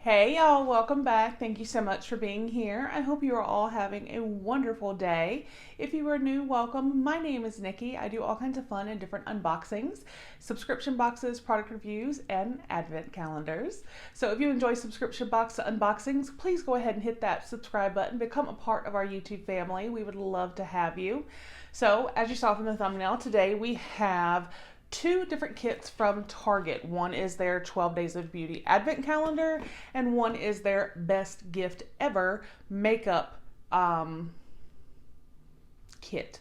Hey y'all, welcome back. Thank you so much for being here. I hope you are all having a wonderful day. If you are new, welcome. My name is Nikki. I do all kinds of fun and different unboxings, subscription boxes, product reviews, and advent calendars. So if you enjoy subscription box unboxings, please go ahead and hit that subscribe button. Become a part of our YouTube family. We would love to have you. So as you saw from the thumbnail, today we have two different kits from Target. One is their 12 Days of Beauty Advent Calendar, and one is their Best Gift Ever Makeup kit.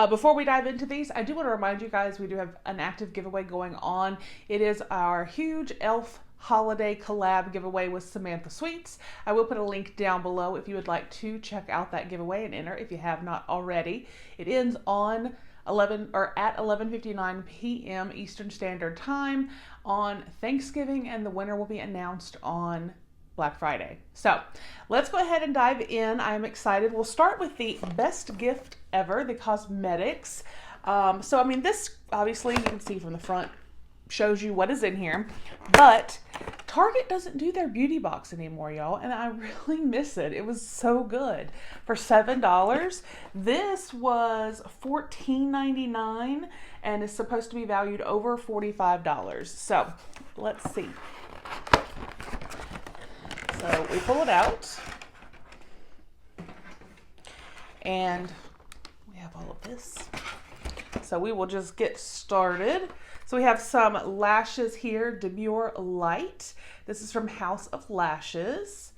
Before we dive into these, I do want to remind you guys we do have an active giveaway going on. It is our huge e.l.f. holiday collab giveaway with Samantha Sweets. I will put a link down below if you would like to check out that giveaway and enter if you have not already. It ends on at 11:59 p.m. Eastern Standard Time on Thanksgiving, and the winner will be announced on Black Friday. So let's go ahead and dive in. I'm excited. We'll start with the Best Gift Ever, the cosmetics. This obviously you can see from the front shows you what is in here, but Target doesn't do their beauty box anymore, y'all, and I really miss it. It was so good. For $7, this was $14.99 and is supposed to be valued over $45. So let's see. So we pull it out and we have all of this. So we will just get started. So we have some lashes here, Demure Light. This is from House of Lashes.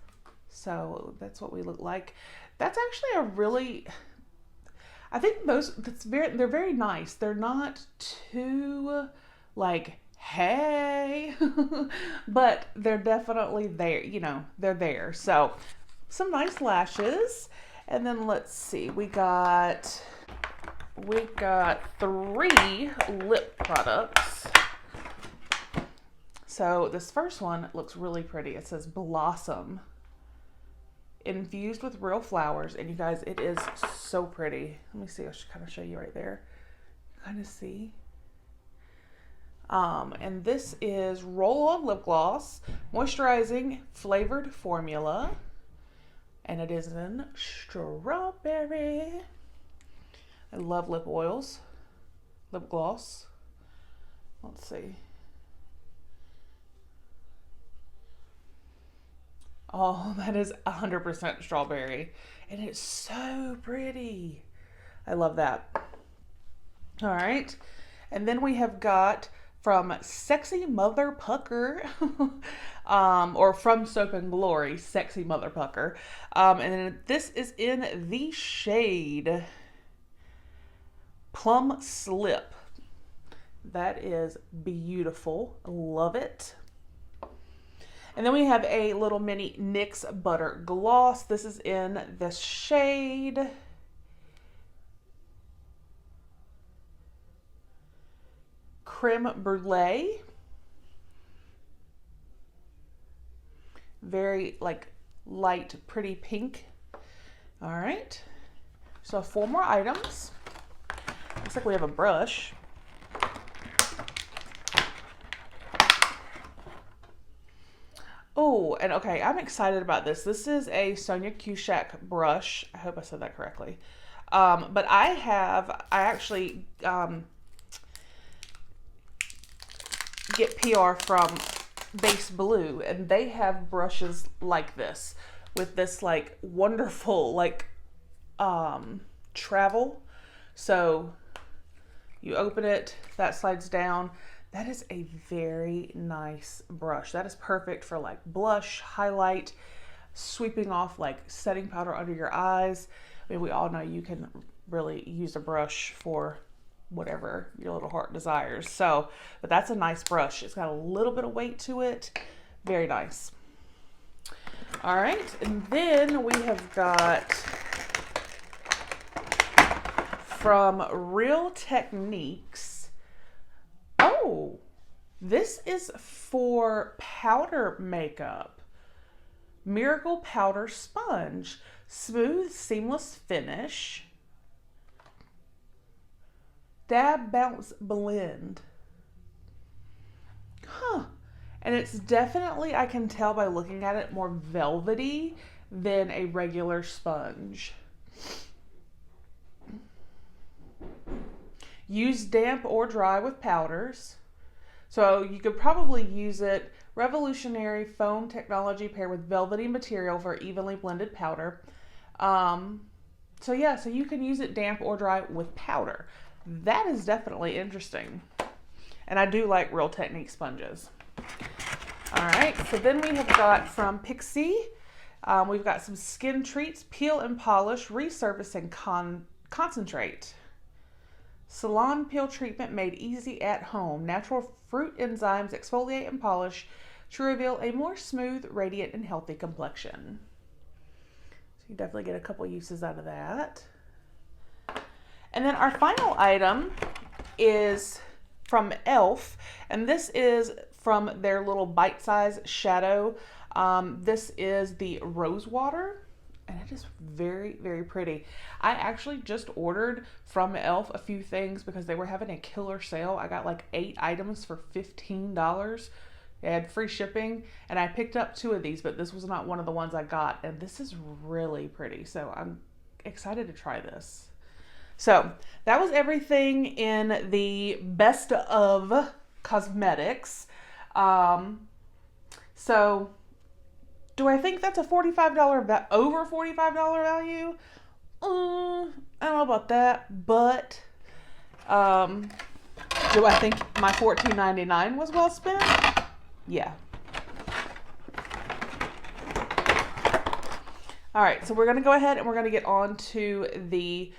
So that's what we look like. That's actually a really, I think they're very nice. They're not too like, hey, but they're definitely there, they're there. So some nice lashes. And then let's see, we got 3 lip products. So this first one looks really pretty. It says Blossom, infused with real flowers. And you guys, it is so pretty. Let me see, I should kind of show you right there. Kind of see. And this is roll-on lip gloss, moisturizing flavored formula. And it is in strawberry. I love lip oils, lip gloss. Let's see. Oh, that is 100% strawberry. And it's so pretty. I love that. All right. And then we have got from Sexy Mother Pucker, or from Soap and Glory, Sexy Mother Pucker. And then this is in the shade Plum Slip. That is beautiful. Love it. And then we have a little mini NYX Butter Gloss. This is in the shade Creme Brulee. Very like light, pretty pink. All right. So 4 more items. Looks like we have a brush. Oh, and okay, I'm excited about this. This is a Sonia Cushek brush. I hope I said that correctly. But I actually get PR from Base Blue, and they have brushes like this with this like wonderful like travel. So you open it, that slides down. That is a very nice brush. That is perfect for like blush, highlight, sweeping off like setting powder under your eyes. I mean, we all know you can really use a brush for whatever your little heart desires. So, but that's a nice brush. It's got a little bit of weight to it. Very nice. All right, and then we have got from Real Techniques. Oh, this is for powder makeup. Miracle Powder Sponge. Smooth, seamless finish. Dab Bounce Blend. Huh. And it's definitely, I can tell by looking at it, more velvety than a regular sponge. Use damp or dry with powders. So you could probably use it. Revolutionary foam technology paired with velvety material for evenly blended powder. So yeah, so you can use it damp or dry with powder. That is definitely interesting. And I do like Real Technique sponges. All right, so then we have got from Pixie, we've got some Skin Treats, Peel and Polish, Resurfacing Concentrate. Salon peel treatment made easy at home. Natural fruit enzymes exfoliate and polish to reveal a more smooth, radiant, and healthy complexion. So you definitely get a couple uses out of that. And then our final item is from e.l.f. and this is from their little bite-size shadow. This is the Rose Water, and it is very, very pretty. I actually just ordered from e.l.f. a few things because they were having a killer sale. I got like 8 items for $15. They had free shipping, and I picked up 2 of these, but this was not one of the ones I got, and this is really pretty. So I'm excited to try this. So that was everything in the best of cosmetics. So do I think that's a $45 over $45 value? I don't know about that, but do I think my $14.99 was well spent? Yeah. All right, so we're going to go ahead and we're going to get on to the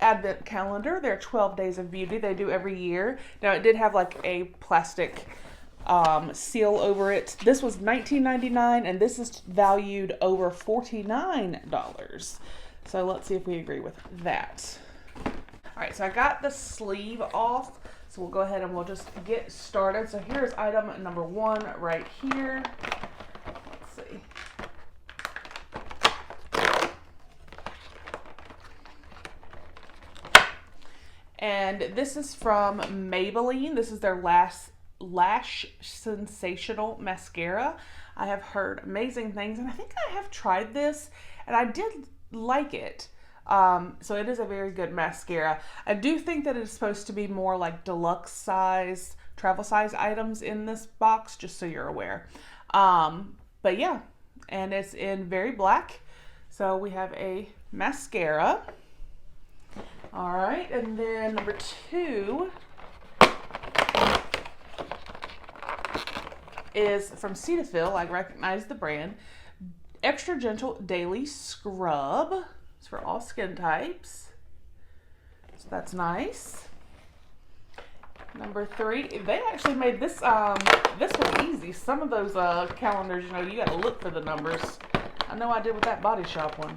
Advent calendar. They're 12 Days of Beauty. They do every year. Now, it did have like a plastic seal over it. This was $19.99 and this is valued over $49. So let's see if we agree with that. All right, so I got the sleeve off. So we'll go ahead and we'll just get started. So here's item number 1 right here. Let's see. And this is from Maybelline. This is their Lash Sensational Mascara. I have heard amazing things, and I think I have tried this, and I did like it. So it is a very good mascara. I do think that it's supposed to be more like deluxe size, travel size items in this box, just so you're aware. But yeah, and it's in very black. So we have a mascara. All right, and then number 2 is from Cetaphil. I recognize the brand. Extra Gentle Daily Scrub. It's for all skin types. So that's nice. Number 3, they actually made this this one easy. Some of those calendars, you know, you got to look for the numbers. I know I did with that Body Shop one.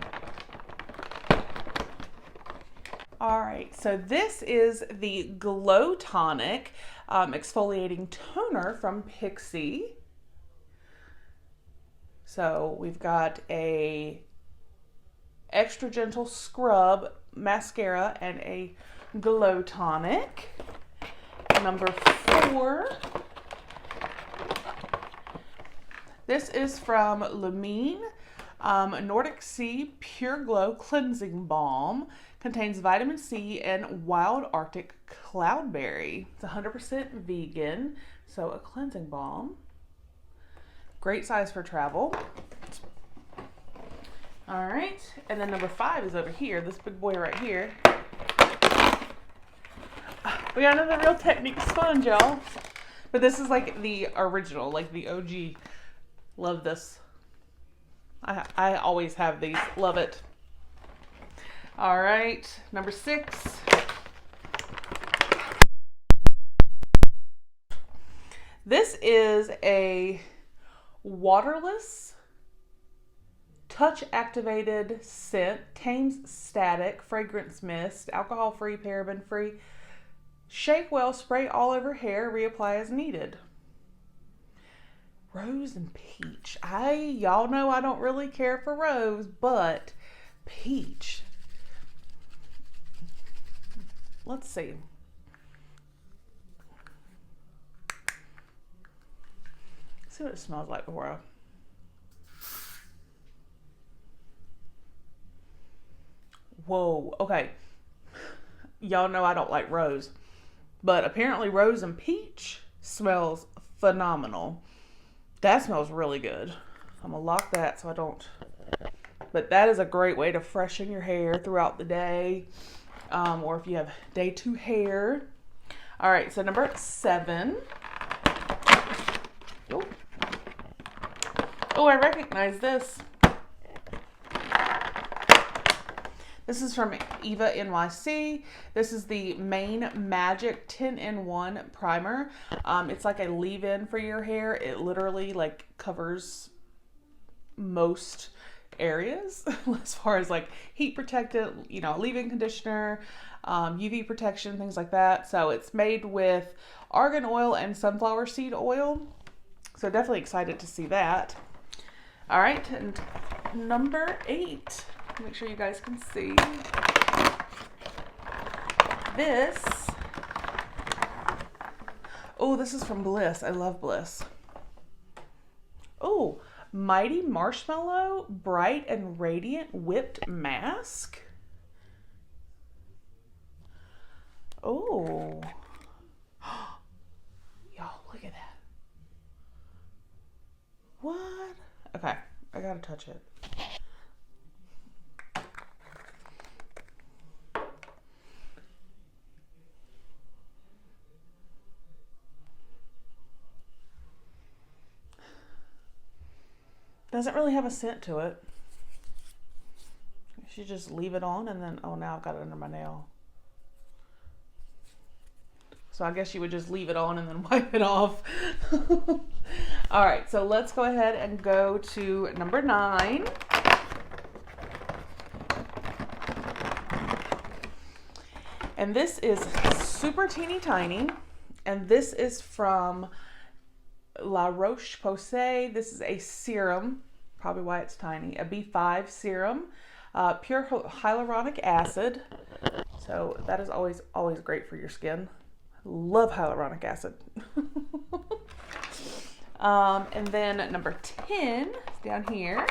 All right, so this is the Glow Tonic exfoliating toner from Pixie. So we've got a Extra Gentle Scrub Mascara and a Glow Tonic. Number 4. This is from Lumine Nordic Sea Pure Glow Cleansing Balm. Contains vitamin C and wild Arctic cloudberry. It's 100% vegan, so a cleansing balm. Great size for travel. All right, and then number 5 is over here, this big boy right here. We got another Real Technique sponge, y'all. But this is like the original, like the OG. Love this. I always have these, love it. All right, number 6. This is a waterless, touch-activated scent, tames static, fragrance mist, alcohol-free, paraben-free. Shake well, spray all over hair, reapply as needed. Rose and peach. Y'all know I don't really care for rose, but peach. Let's see. Let's see what it smells like before I... Whoa, okay. Y'all know I don't like rose, but apparently rose and peach smells phenomenal. That smells really good. I'm gonna lock that so I don't, but that is a great way to freshen your hair throughout the day, or if you have day 2 hair. All right, so number 7. Oh, I recognize this. This is from Eva NYC. This is the Main Magic 10-in-1 primer. It's like a leave-in for your hair. It literally like covers most areas as far as like heat protectant, you know, leave-in conditioner, UV protection, things like that. So it's made with argan oil and sunflower seed oil. So definitely excited to see that. All right, and number 8. Make sure you guys can see this. Oh, this is from Bliss. I love Bliss. Oh, Mighty Marshmallow Bright and Radiant Whipped Mask. Oh. Y'all, look at that. What? Okay, I gotta touch it. Doesn't really have a scent to it. You should just leave it on and then, oh, now I've got it under my nail. So I guess you would just leave it on and then wipe it off. All right, so let's go ahead and go to number 9. And this is super teeny tiny. And this is from La Roche-Posay. This is a serum, probably why it's tiny, a B5 serum, pure hyaluronic acid. So that is always great for your skin. Love hyaluronic acid. And then number 10 is down here.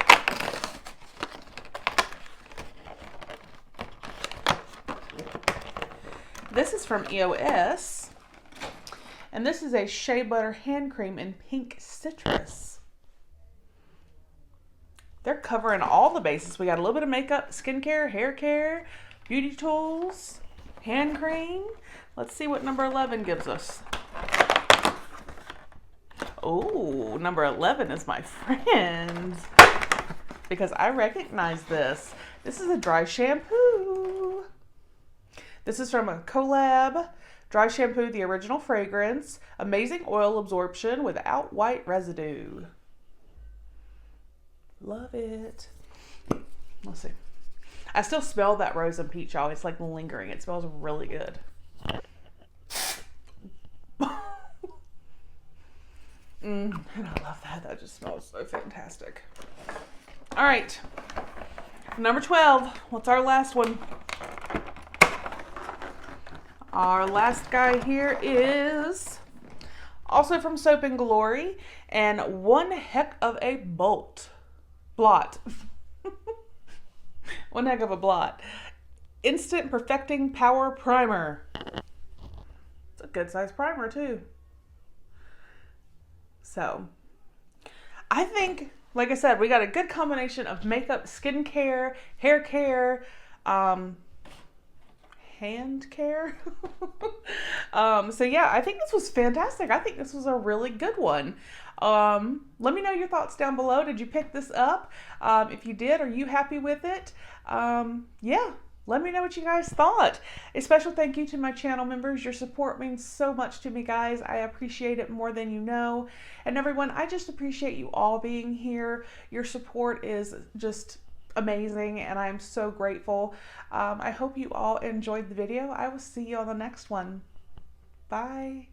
This is from EOS. And this is a Shea Butter Hand Cream in Pink Citrus. They're covering all the bases. We got a little bit of makeup, skincare, hair care, beauty tools, hand cream. Let's see what number 11 gives us. Oh, number 11 is my friend. Because I recognize this. This is a dry shampoo. This is from a collab. Dry shampoo, the original fragrance. Amazing oil absorption without white residue. Love it. Let's see. I still smell that rose and peach, y'all. It's like lingering. It smells really good. And I love that. That just smells so fantastic. All right. Number 12. What's our last one? Our last guy here is also from Soap and Glory, and one heck of a blot. One heck of a blot. Instant Perfecting Power Primer. It's a good size primer too. So, I think, like I said, we got a good combination of makeup, skincare, hair care, hand care. So yeah, I think this was fantastic. I think this was a really good one. Let me know your thoughts down below. Did you pick this up? If you did, are you happy with it? Yeah, let me know what you guys thought. A special thank you to my channel members. Your support means so much to me, guys. I appreciate it more than you know. And everyone, I just appreciate you all being here. Your support is just amazing, and I'm so grateful. I hope you all enjoyed the video. I will see you on the next one. Bye.